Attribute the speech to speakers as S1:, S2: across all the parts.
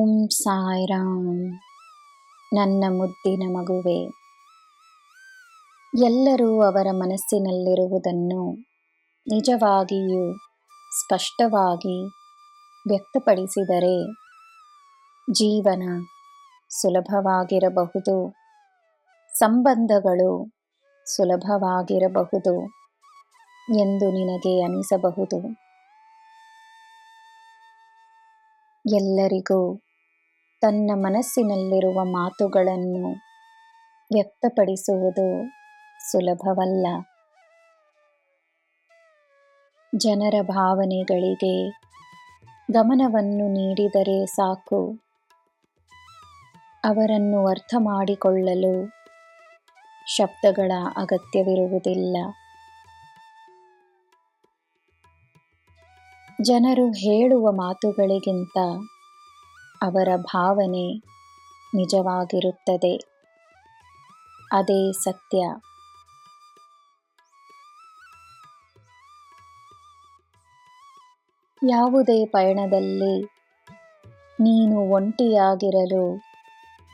S1: ಓಂ ಸಾಯಿರಾಮ್. ನನ್ನ ಮುದ್ದಿನ ಮಗುವೆ, ಎಲ್ಲರೂ ಅವರ ಮನಸ್ಸಿನಲ್ಲಿರುವುದನ್ನು ನಿಜವಾಗಿಯೂ ಸ್ಪಷ್ಟವಾಗಿ ವ್ಯಕ್ತಪಡಿಸಿದರೆ ಜೀವನ ಸುಲಭವಾಗಿರಬಹುದು, ಸಂಬಂಧಗಳು ಸುಲಭವಾಗಿರಬಹುದು ಎಂದು ನಿನಗೆ ಅನಿಸಬಹುದು. ಎಲ್ಲರಿಗೂ ತನ್ನ ಮನಸ್ಸಿನಲ್ಲಿರುವ ಮಾತುಗಳನ್ನು ವ್ಯಕ್ತಪಡಿಸುವುದು ಸುಲಭವಲ್ಲ. ಜನರ ಭಾವನೆಗಳಿಗೆ ಗಮನವನ್ನು ನೀಡಿದರೆ ಸಾಕು. ಅವರನ್ನು ಅರ್ಥ ಮಾಡಿಕೊಳ್ಳಲು ಶಬ್ದಗಳ ಅಗತ್ಯವಿರುವುದಿಲ್ಲ. ಜನರು ಹೇಳುವ ಮಾತುಗಳಿಗಿಂತ ಅವರ ಭಾವನೆ ನಿಜವಾಗಿರುತ್ತದೆ. ಅದೇ ಸತ್ಯ. ಯಾವುದೇ ಪಯಣದಲ್ಲಿ ನೀನು ಒಂಟಿಯಾಗಿರಲು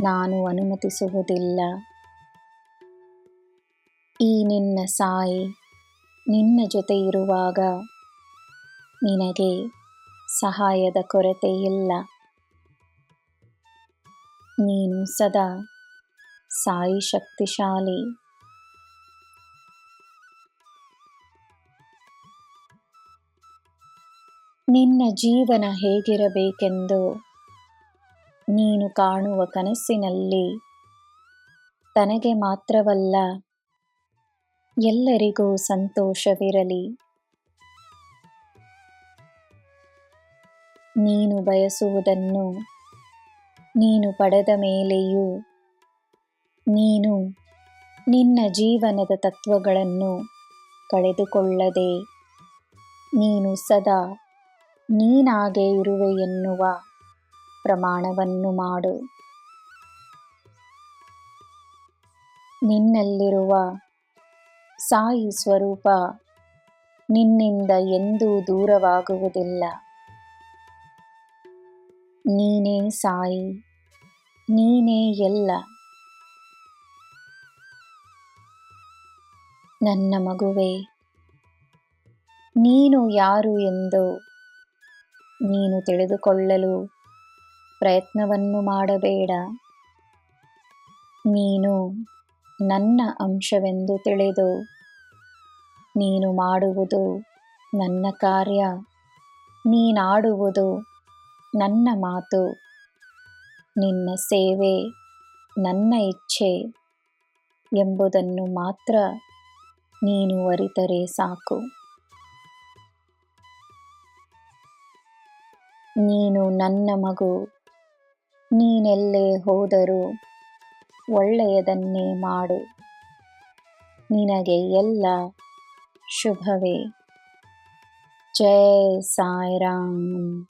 S1: ನಾನು ಅನುಮತಿಸುವುದಿಲ್ಲ. ಈ ನಿನ್ನ ಸಾಯಿ ನಿನ್ನ ಜೊತೆ ಇರುವಾಗ ನಿನಗೆ ಸಹಾಯದ ಕೊರತೆ ಇಲ್ಲ. ನೀನು ಸದಾ ಸಾಯಿ ಶಕ್ತಿಶಾಲಿ. ನಿನ್ನ ಜೀವನ ಹೇಗಿರಬೇಕೆಂದು ನೀನು ಕಾಣುವ ಕನಸಿನಲ್ಲಿ ತನಗೆ ಮಾತ್ರವಲ್ಲ, ಎಲ್ಲರಿಗೂ ಸಂತೋಷವಿರಲಿ. ನೀನು ಬಯಸುವುದನ್ನು ನೀನು ಪಡೆದ ಮೇಲೆಯೂ ನೀನು ನಿನ್ನ ಜೀವನದ ತತ್ವಗಳನ್ನು ಕಳೆದುಕೊಳ್ಳದೆ ನೀನು ಸದಾ ನೀನಾಗೇ ಇರುವೆ ಎನ್ನುವ ಪ್ರಮಾಣವನ್ನು ಮಾಡು. ನಿನ್ನಲ್ಲಿರುವ ಸಾಯಿ ಸ್ವರೂಪ ನಿನ್ನಿಂದ ಎಂದೂ ದೂರವಾಗುವುದಿಲ್ಲ. ನೀನೇ ಸಾಯಿ, ನೀನೇ ಎಲ್ಲ. ನನ್ನ ಮಗುವೆ, ನೀನು ಯಾರು ಎಂದು ನೀನು ತಿಳಿದುಕೊಳ್ಳಲು ಪ್ರಯತ್ನವನ್ನು ಮಾಡಬೇಡ. ನೀನು ನನ್ನ ಅಂಶವೆಂದು ತಿಳಿದು ನೀನು ಮಾಡುವುದು ನನ್ನ ಕಾರ್ಯ, ನೀನಾಡುವುದು ನನ್ನ ಮಾತು, ನಿನ್ನ ಸೇವೆ ನನ್ನ ಇಚ್ಛೆ ಎಂಬುದನ್ನು ಮಾತ್ರ ನೀನು ಅರಿತರೆ ಸಾಕು. ನೀನು ನನ್ನ ಮಗು. ನೀನೆಲ್ಲೇ ಹೋದರೂ ಒಳ್ಳೆಯದನ್ನೇ ಮಾಡು. ನಿನಗೆ ಎಲ್ಲ ಶುಭವೇ. ಜೈ ಸಾಯಿರಾಮ್.